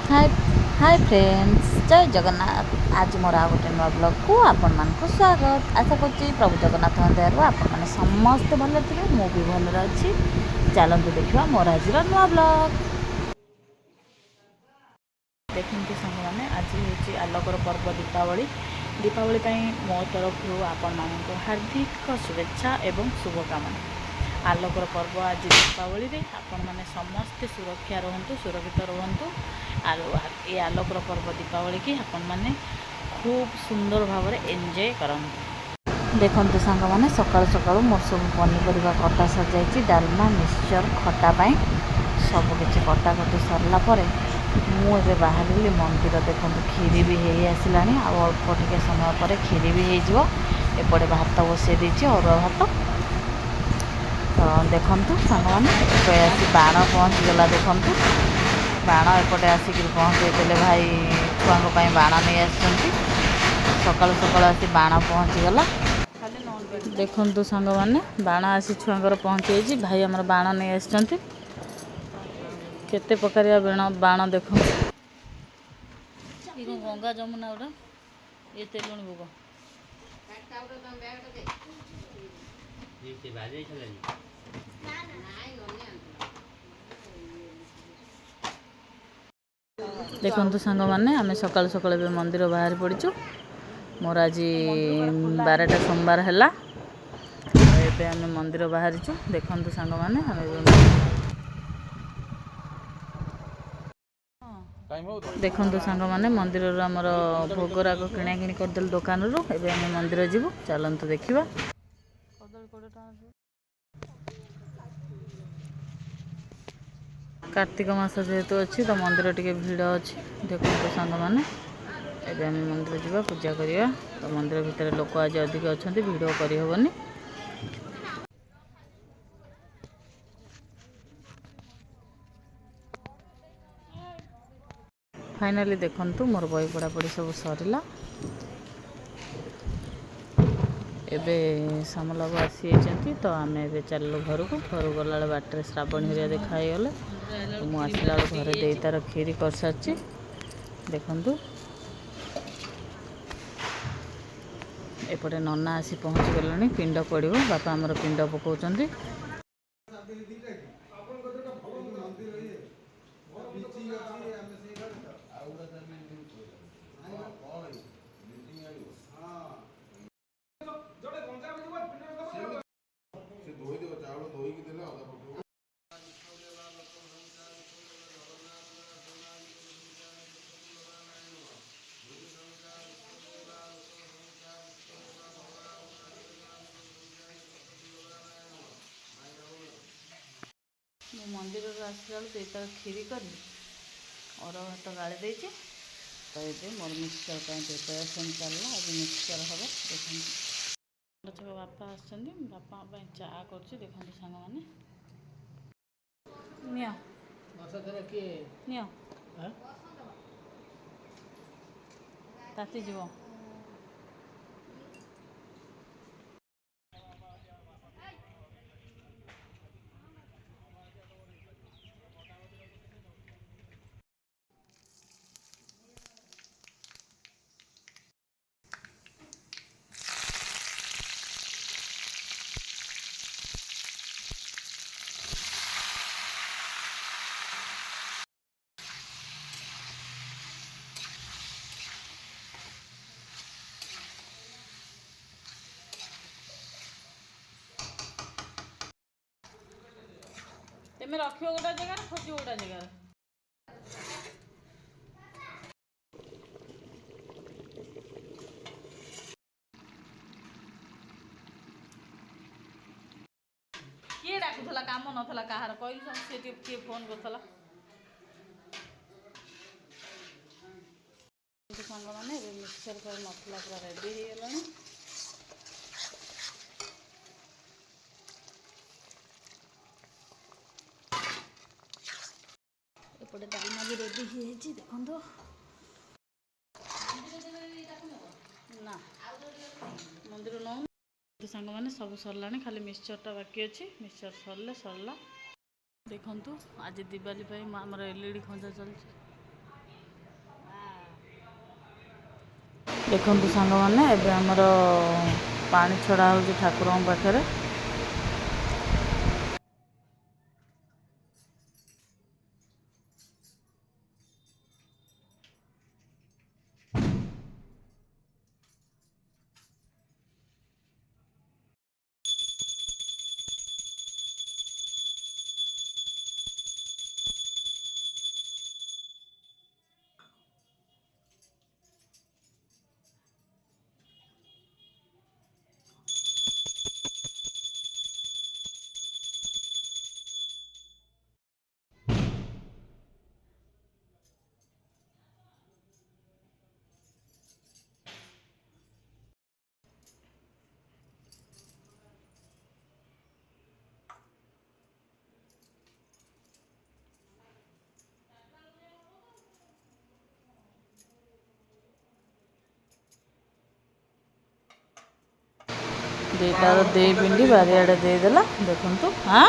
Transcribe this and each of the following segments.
हाय hi friends, जय जगन्नाथ। आज मोर आ गोटे नुआ ब्लॉग को आपण मानक स्वागत। आशा करछि प्रभु जगन्नाथ दयारु आपण माने समस्त भले थिबे, मो भी भले अछि। चलंतु देखिबा मोर आजिर नुआ ब्लॉग। देखंतु संग माने आज होछि आलोकर पर्व दीपावली। दीपावली पई मो तरफ आपण मानक हार्दिक शुभेच्छा एवं शुभकामना। आलोकर पर्व आज दीपावली रे आपण माने समस्त सुरक्षा रहंतु, सुरक्षित रहंतु। ये आलोकर पर्व दीपावली की आपण माने खूब सुंदर भाव में एंजॉय करंतु। देखंतु सांग माने सकाळ सकाळ मोर सब पनीपरिया कटा सर जाइछि। डालमा मिक्सचर खटा पाई सब किछि कटा कटी सरला परे मु ए बाहरिली मंदिर। देखंतु खीरी भी हेई आसिलानी, आ अल्प टिके समय पर खीरी भी हेई जिवो। एपटे भात बसई देछि, अरुआ भात। तो देखंतु सांग माने आसी बाण पहुँची गला। देखंतु बाण एपटे आसिक पहुँचे देले भाई छुआ बाण नहीं आसछंती। सकाल सकाल आसी बाण पहुँची गला। देखंतु सांग माने बाण आसी छुआंकर पहुँची भाई हमर बाण नहीं आसछंती। केते प्रकारिया बाण देखो। इको गंगा जमुना उडा ये तेलुणी भोग देखंतु सांग माने आमे सकाल सकाल बे मंदिर बाहर पड़ीचु। मोर आज 12टा सोमवार हैला। एबे आमे मंदिर बाहरीचु। देखंतु सांग माने देखंतु सांग माने मंदिर रो हमर भोगराग किणा किणी करदेल दुकान रो। एबे आमे मंदिर जीवु, चलंतु देखिबा। कार्तिक मास जेहेतु अच्छी तो मंदिर टिके भीड़ अच्छी। देखो सांग माने एबे आमे मंदिर जीवा, पूजा करिया। तो मंदिर भितर लोक आज अधिक अच्छा, वीडियो करी हबनी। फाइनाली देखंतु मोर बही पढ़ा पढ़ी सब सरिला। एबे सामलाब आसी जाइछंती। तो आमे एबे चललो घर को गला बाटर श्रावणी हरिया देखाई गले। तो मु आसला घरे दे तार खीरी कर सारछि। देखंतु एपटे नना आसी पहुँची गलानी। पिंड पड़िबो, बापा हमर पिंड पकाउछंती। मंदिर आसला बेलू तार खीरी कर अर भात गाड़ी देती। तो ये मोर मिक्सचर प्रिपेरेसन चलला। आज मिक्सचर हम देखो बापा बापा चा कर। देखो सांग मैंने ताती जीव। तेमे रखियो गोटा जगह खोज गोटा जगह। किए डाकुला काम नथला कहार कहलु से किए फोन करथला। सांग माने मिक्सचर कर मसला पूरा रेडी हो गलानी। एपटे डालमा भी रेडी हो देखो ना मंदिर नौ सांग माने सब सरला। खाली मिक्सचरटा बाकी अच्छी। मिक्सचर सरले सरला। देखंतु आज दिवाली आमर एलईडी खंजा चलती। देखु सांग मैंने एबे आमर पानी छड़ा हो ठाकुर पाखे दुईटार दे पिंडी बारियाड़े देदेला देखु। हाँ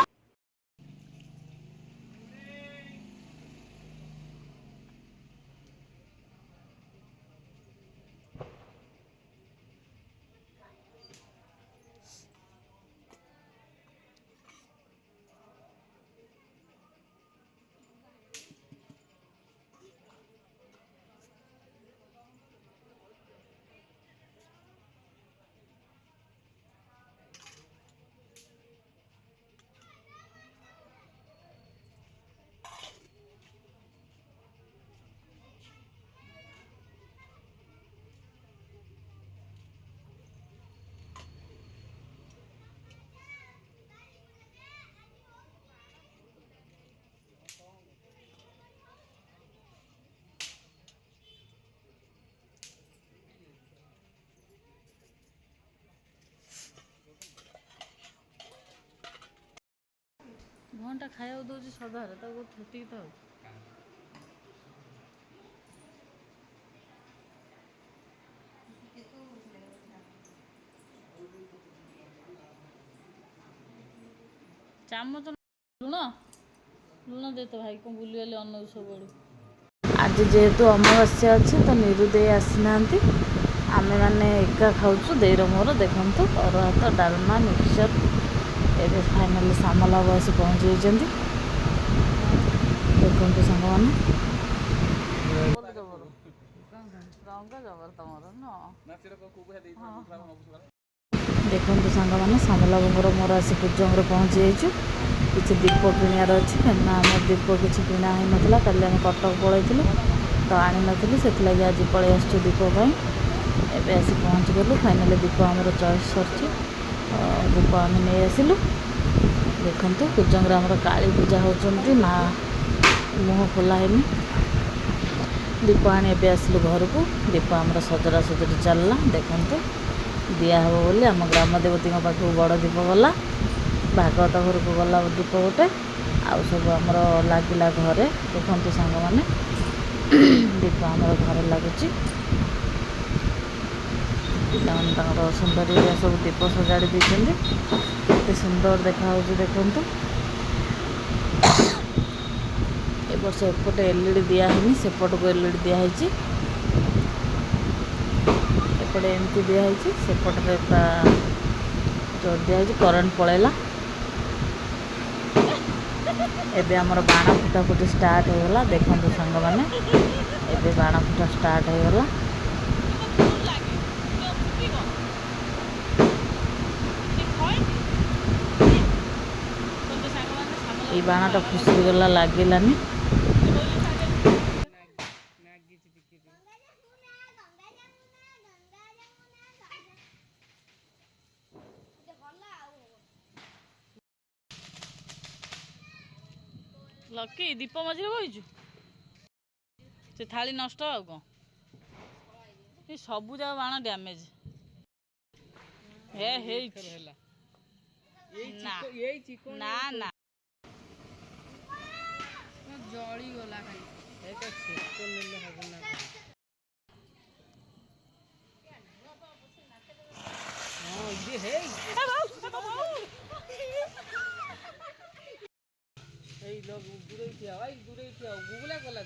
घंटा खाया दूसरी सदार थुटी था चामच लुण लुण दे तो भाई को बुली अन्न सब आज जेहेतु अमावास्या अच्छे तो निरुदे आसी ना आमे मैंने एका खाऊँ देर मोर देखु अरुआ भात डालमा मिक्सचर एवं फाइनाली सामला बस पहुँची देखु सांग मैंने देखु सांग मैंने सामला बंगर मोर आसी कुजंग पहुँची जाइए किसी दीप किणार अच्छी कहीं आम दीप किसी किणा हो नाला कल आम कटक पलैलु तो आनी नी से लगे आज पलि आस दीप एवं आसी पहुँची गलु फाइनाली दीप आमर चॉइस सर दीप आम नहीं आसलु देखु कुजंग आमर काली पूजा होती माँ मुँह खोला है दीप आनी एवं आसलु घर को दीप आमर सजड़ा सजड़ी चलला देखु दिहब बोली आम ग्राम देवती पाखक बड़ दीप गला भागवत घर को गला दीप गोटे आउ सब आमर लगिला घरे देखु सांग मैंने दीप आमर घर लगुच पिला सुंदर सब दीप सजाड़ी देते सुंदर देखा देखु ए वर्ष एपटे एलईडी दिहनी सेपट को एलईडी दिखाई एपटे एमती दिखाई सेपटे जोर दिखाई करेन्ट पलैला एबे आमर बाण फुटा फुटी स्टार्ट होगला देखु सांग मैंने एबे बाण फुटा स्टार्ट होगला ये बाणटा फुसरी गला लगिलानी लकी दीप मझे बहीचु से थाली नष्ट आ कौन सबू जाक बाण डैमेज ना ना जली गला दूरे गुगला गला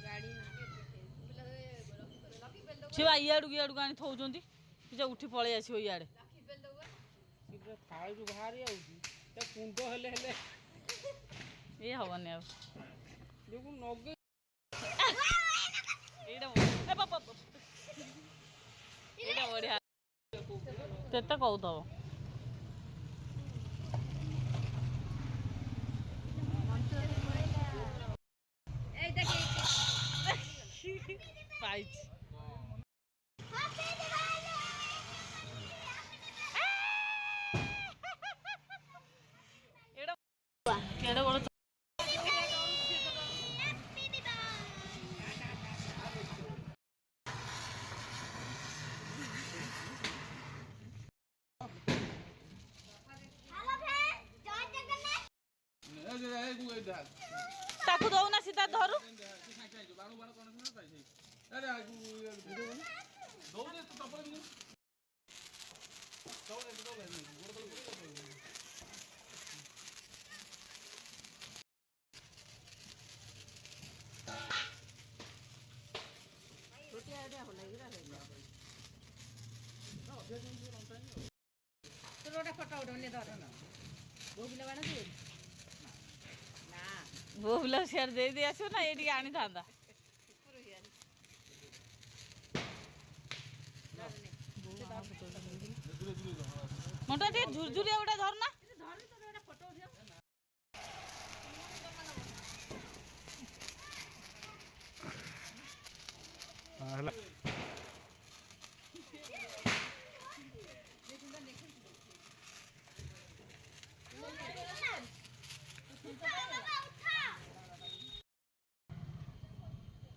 गाड़ी ସେ ବା ଇଆଡ଼କୁ ଇଆଡ଼କୁ ଆଣି ଥଉଛନ୍ତି ସେ ଉଠି ପଳେଇ ଆସିବ ଇଆଡ଼େ ଥାଳିରୁ ବାହାରି ଯାଉଛି ତା କୁଣ୍ଡ ହେଲେ ହେଲେ ଇଏ ହବନି ଆଉ ନଗେଇ ଏଇଟା ବଢ଼ିଆ କେତେ କହୁଥବ ପାଇଛି କେଡ଼େ ବଡ଼ ତାକୁ ଦଉନା ସିଧା ଧରୁ ବୋଉ ପିଲା ସିଆଡ଼େ ଦେଇଦେଇ ଆସିବ ନା ଏଇଠିକି ଆଣିଥାନ୍ତା ମଣ୍ଟୁ ଟିକେ ଝୁରଝୁରିଆ ଗୋଟେ ଧରୁନା ହେଲା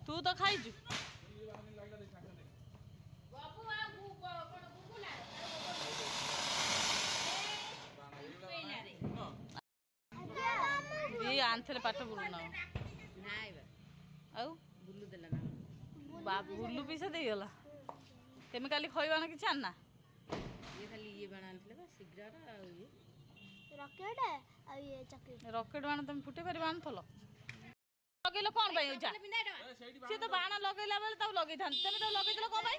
ତୁ ତ ଖାଇଛୁ ଆଣିଥିଲେ ପାଠ ବୁଲୁନା ଆଉ ବୁଲୁ ପଇସା ଦେଇଗଲା ତେମେ କାଲି ଖଇବାଣ କିଛି ଆଣିନା ରକେଟ ବାଣ ତମେ ଫୁଟେଇ ପାରିବ ଆଣିଥିଲ ଲଗେଇଲ କ'ଣ ପାଇଁ ସିଏ ତ ବାଣ ଲଗେଇଲା ବେଳେ ତାକୁ ଲଗେଇଥାନ୍ତି ତମେ ତାକୁ ଲଗେଇଥିଲ କ'ଣ ପାଇଁ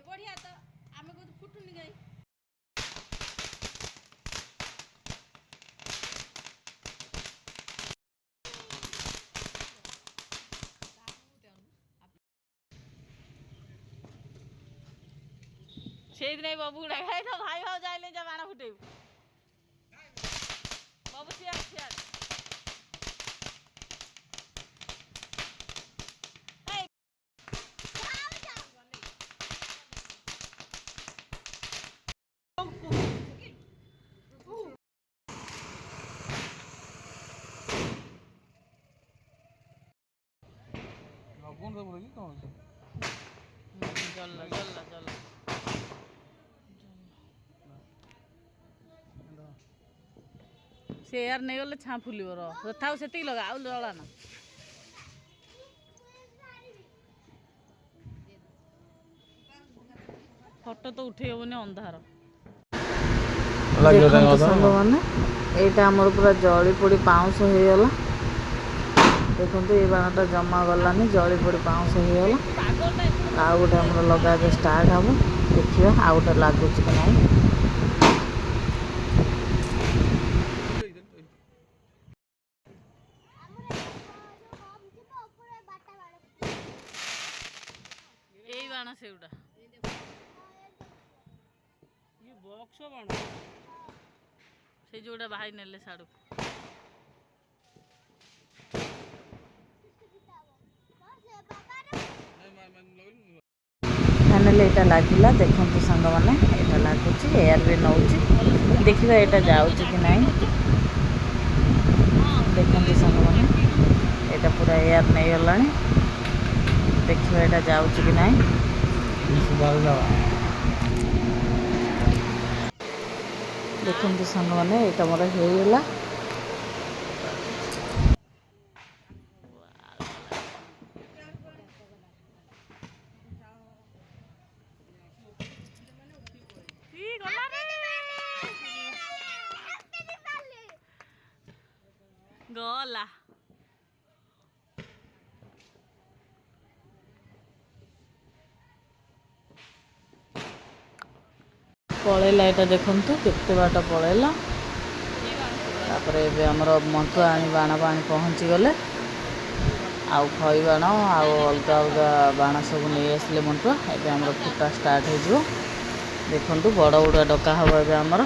ବଢିଆ ତ ଆମେ କହୁଛୁ ଫୁଟୁନି କାଇଁ ସେଇଦିନ ବବୁ ଗୁଡ଼ା ଖାଇ ତ ଭାଇ ଭାଉ ଯାଇଲେ ଯା ବାଣ ଫୁଟେଇବୁ ବବୁ ସିଆଡେ ସିଆଡେ ଜଲ୍ଲା ଜଲ୍ଲା ଜଲ୍ଲା ସେ ଏୟାର ନେଇଗଲେ ଛାଁ ଫୁଲିବ ଥାଉ ସେତିକି ଲଗା ଆଉ ଜଳା ନା ଫଟୋ ତ ଉଠେଇ ହବନି ଅନ୍ଧାର ଦେଖନ୍ତୁ ସାଙ୍ଗମାନେ ଏଇଟା ଆମର ପୁରା ଜଳି ପୋଡ଼ି ପାଉଁଶ ହେଇଗଲା ଦେଖନ୍ତୁ ଏ ବାଣଟା ଜମା ଗଲାନି ଜଳି ପୋଡ଼ି ପାଉଁଶ ହେଇଗଲା ଆଉ ଗୋଟେ ଆମର ଲଗାଇବା ଷ୍ଟାର୍ଟ ହେବ ଦେଖିବା ଆଉ ଗୋଟେ ଲାଗୁଛି କି ନାହିଁ ଏଇ ବାଣ ସେଗୁଡ଼ା ବକ୍ସ ବାଣ ସେ ଯୋଉଟା ଭାଇ ନେଲେ ସାଡ଼ୁ ଫାଇନାଲି ଏଇଟା ଲାଗିଲା ଦେଖନ୍ତୁ ସାଙ୍ଗମାନେ ଏଇଟା ଲାଗୁଛି ଏୟାର ବି ନେଉଛି ଦେଖିବା ଏଇଟା ଯାଉଛି କି ନାହିଁ ଦେଖନ୍ତୁ ସାଙ୍ଗମାନେ ଏଇଟା ପୁରା ଏୟାର ନେଇଗଲାଣି ଦେଖିବା ଏଇଟା ଯାଉଛି କି ନାହିଁ ଦେଖନ୍ତୁ ସାଙ୍ଗମାନେ ଏଇଟା ମୋର ହେଇଗଲା। ଗଲା ପଳେଇଲା ଏଇଟା ଦେଖନ୍ତୁ କେତେ ବାଟ ପଳେଇଲା। ତାପରେ ଏବେ ଆମର ମଣ୍ଟୁଆ ଆଣି ବାଣ ପହଞ୍ଚିଗଲେ। ଆଉ ଖଇ ବାଣ ଆଉ ଅଲଗା ଅଲଗା ବାଣ ସବୁ ନେଇ ଆସିଲେ ମଣ୍ଟୁଆ। ଏବେ ଆମର ଫୁଟା ଷ୍ଟାର୍ଟ ହେଇଯିବ। ଦେଖନ୍ତୁ ବଡ଼ ବଡ଼ୁଆ ଡକା ହେବ ଏବେ ଆମର।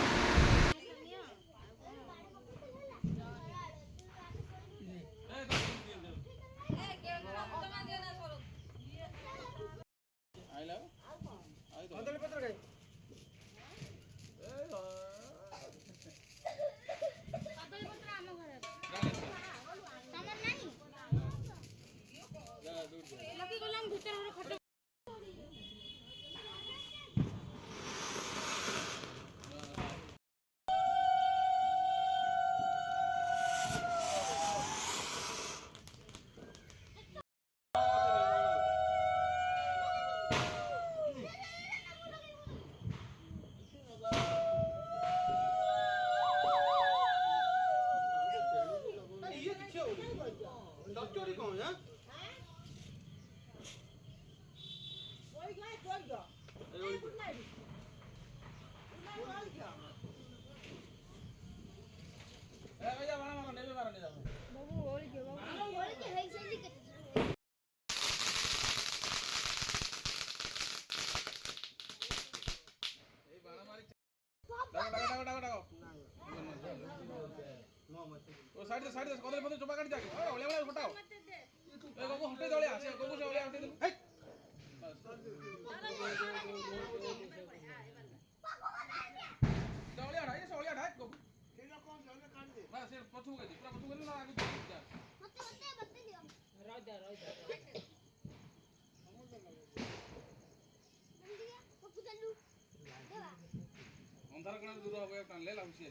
साइड कदली पत्र चोपा काट जाके ओलिया वाला हटाओ ए गोगो हटे दलिया से गोगो से ओलिया हटे दे हे दलिया ढाई से ओलिया ढाई गोगो ठीक है कौन जल्दी काट दे बस से पछू गई पूरा पछू गई ना आगे जा मत बत्ती दियो राव जा नंदिया पप्पू चलू देवा अंधार कण दूर हो गया टान ले लाउसी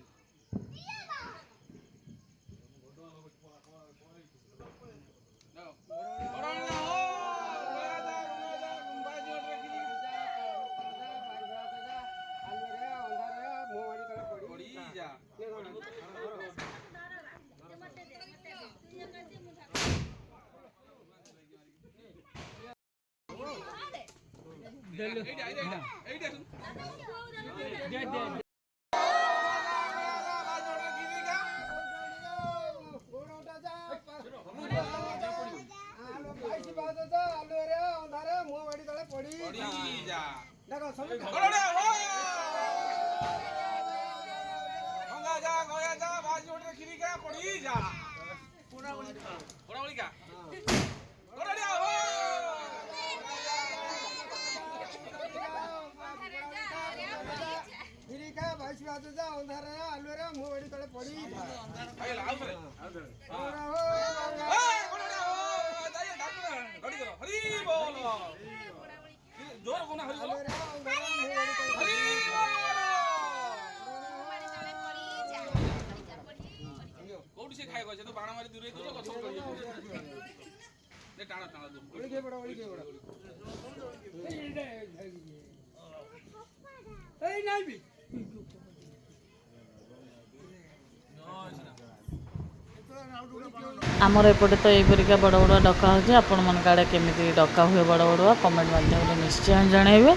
आमर एपटे तो यहीपरिका बड़ बड़ुआ डका होचे। आपण मन आड़े केमिति डका हुए बड़ बड़ुआ कमेंट माध्यम निश्चय जणेबे।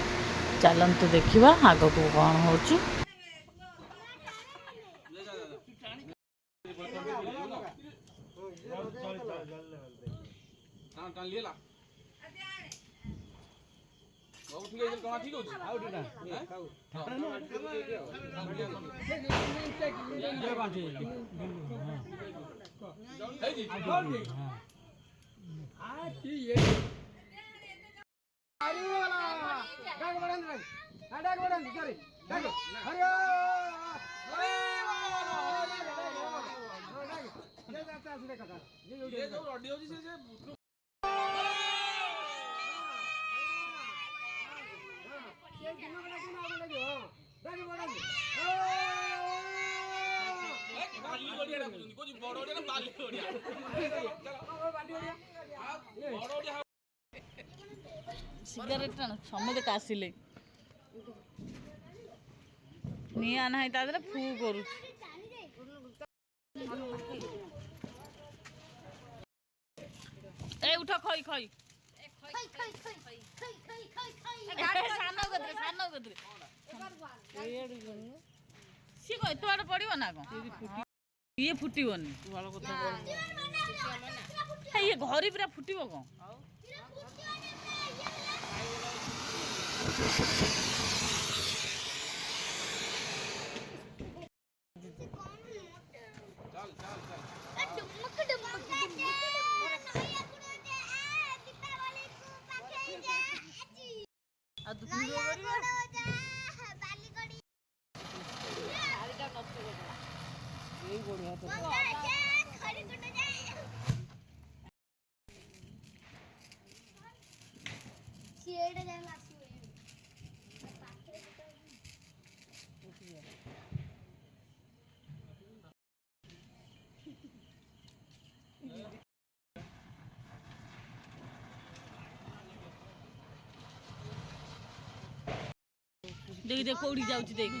चलंतु देखिबा आगकू कौन होची। ଓଡିଆ ଡାକୁଛନ୍ତି କହୁଛି ବଡ ଓଡିଆ ନା ବାଲି ଓଡିଆ ବଡ ଓଡିଆ ସିଗାରେଟ ଟାଣ ସମସ୍ତେ କାଶିଲେ ନିଆଁ ନାହିଁ ତା ଦେହରେ ଫୁ କରୁଛି ଏ ଉଠ ଖଇ ଖଇ ସାନ ଗଦରେ ସିଏ କଣ ଏତେ ବାଟ ପଡିବ ନା କଣ ଇଏ ଫୁଟିବନି ଇଏ ଘରି ପୁରା ଫୁଟିବ କଣ ଆଉ ତୁ ଭିଡ଼ିଓ କରିବୁ ଏଇ ବଢିଆ ତ ଦେଖି ଦେଖ କୋଉଠି ଯାଉଛି ଦେଖି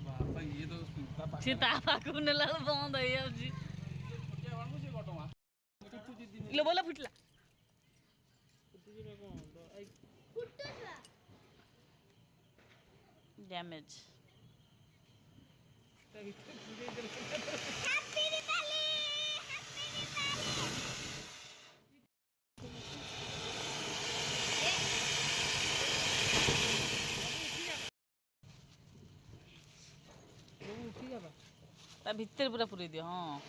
ବାପା ଇଏ ତ ତା ପାଖରେ ସିଏ ତା ପାଖକୁ ନେଲା ବେଳକୁ ବନ୍ଦ ହେଇଯାଉଛି ଛୋଟିଆ ବାଣକୁ ସେ ଘଟଗାଁ ଇଲୋ ବୋଲା ଫୁଟିଲା ଡ୍ୟାମେଜ ତା ଭିତରେ ପୁରା ପୁରେଇ ଦିଅ ହଁ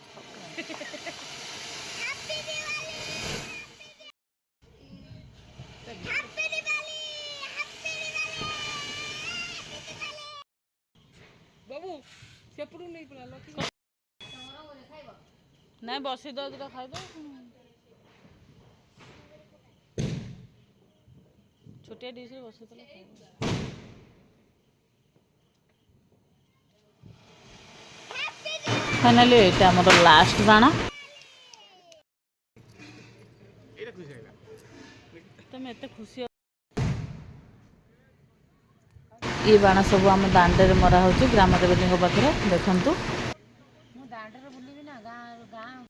ବାବୁ ସେପଟୁ ନେଇ ପଳା ନାଇଁ ବସେଇ ଦଅ ଦୁଟା ଖାଇଦେ ଛୋଟିଆ ଡିସରେ ବସେଇ ଦେଲେ ଖାଇବ ଫାଇନାଲି ଏଇଟା ଆମର ଲାଷ୍ଟ ବାଣ ତମେ ଏତେ ଖୁସି ଏ ବାଣ ସବୁ ଆମ ଦାଣ୍ଡରେ ମରା ହେଉଛି ଗ୍ରାମ ଦେବତୀଙ୍କ ପାଖରେ ଦେଖନ୍ତୁ ମୁଁ ଦାଣ୍ଡରେ ବୁଲିବି ନା ଗାଁ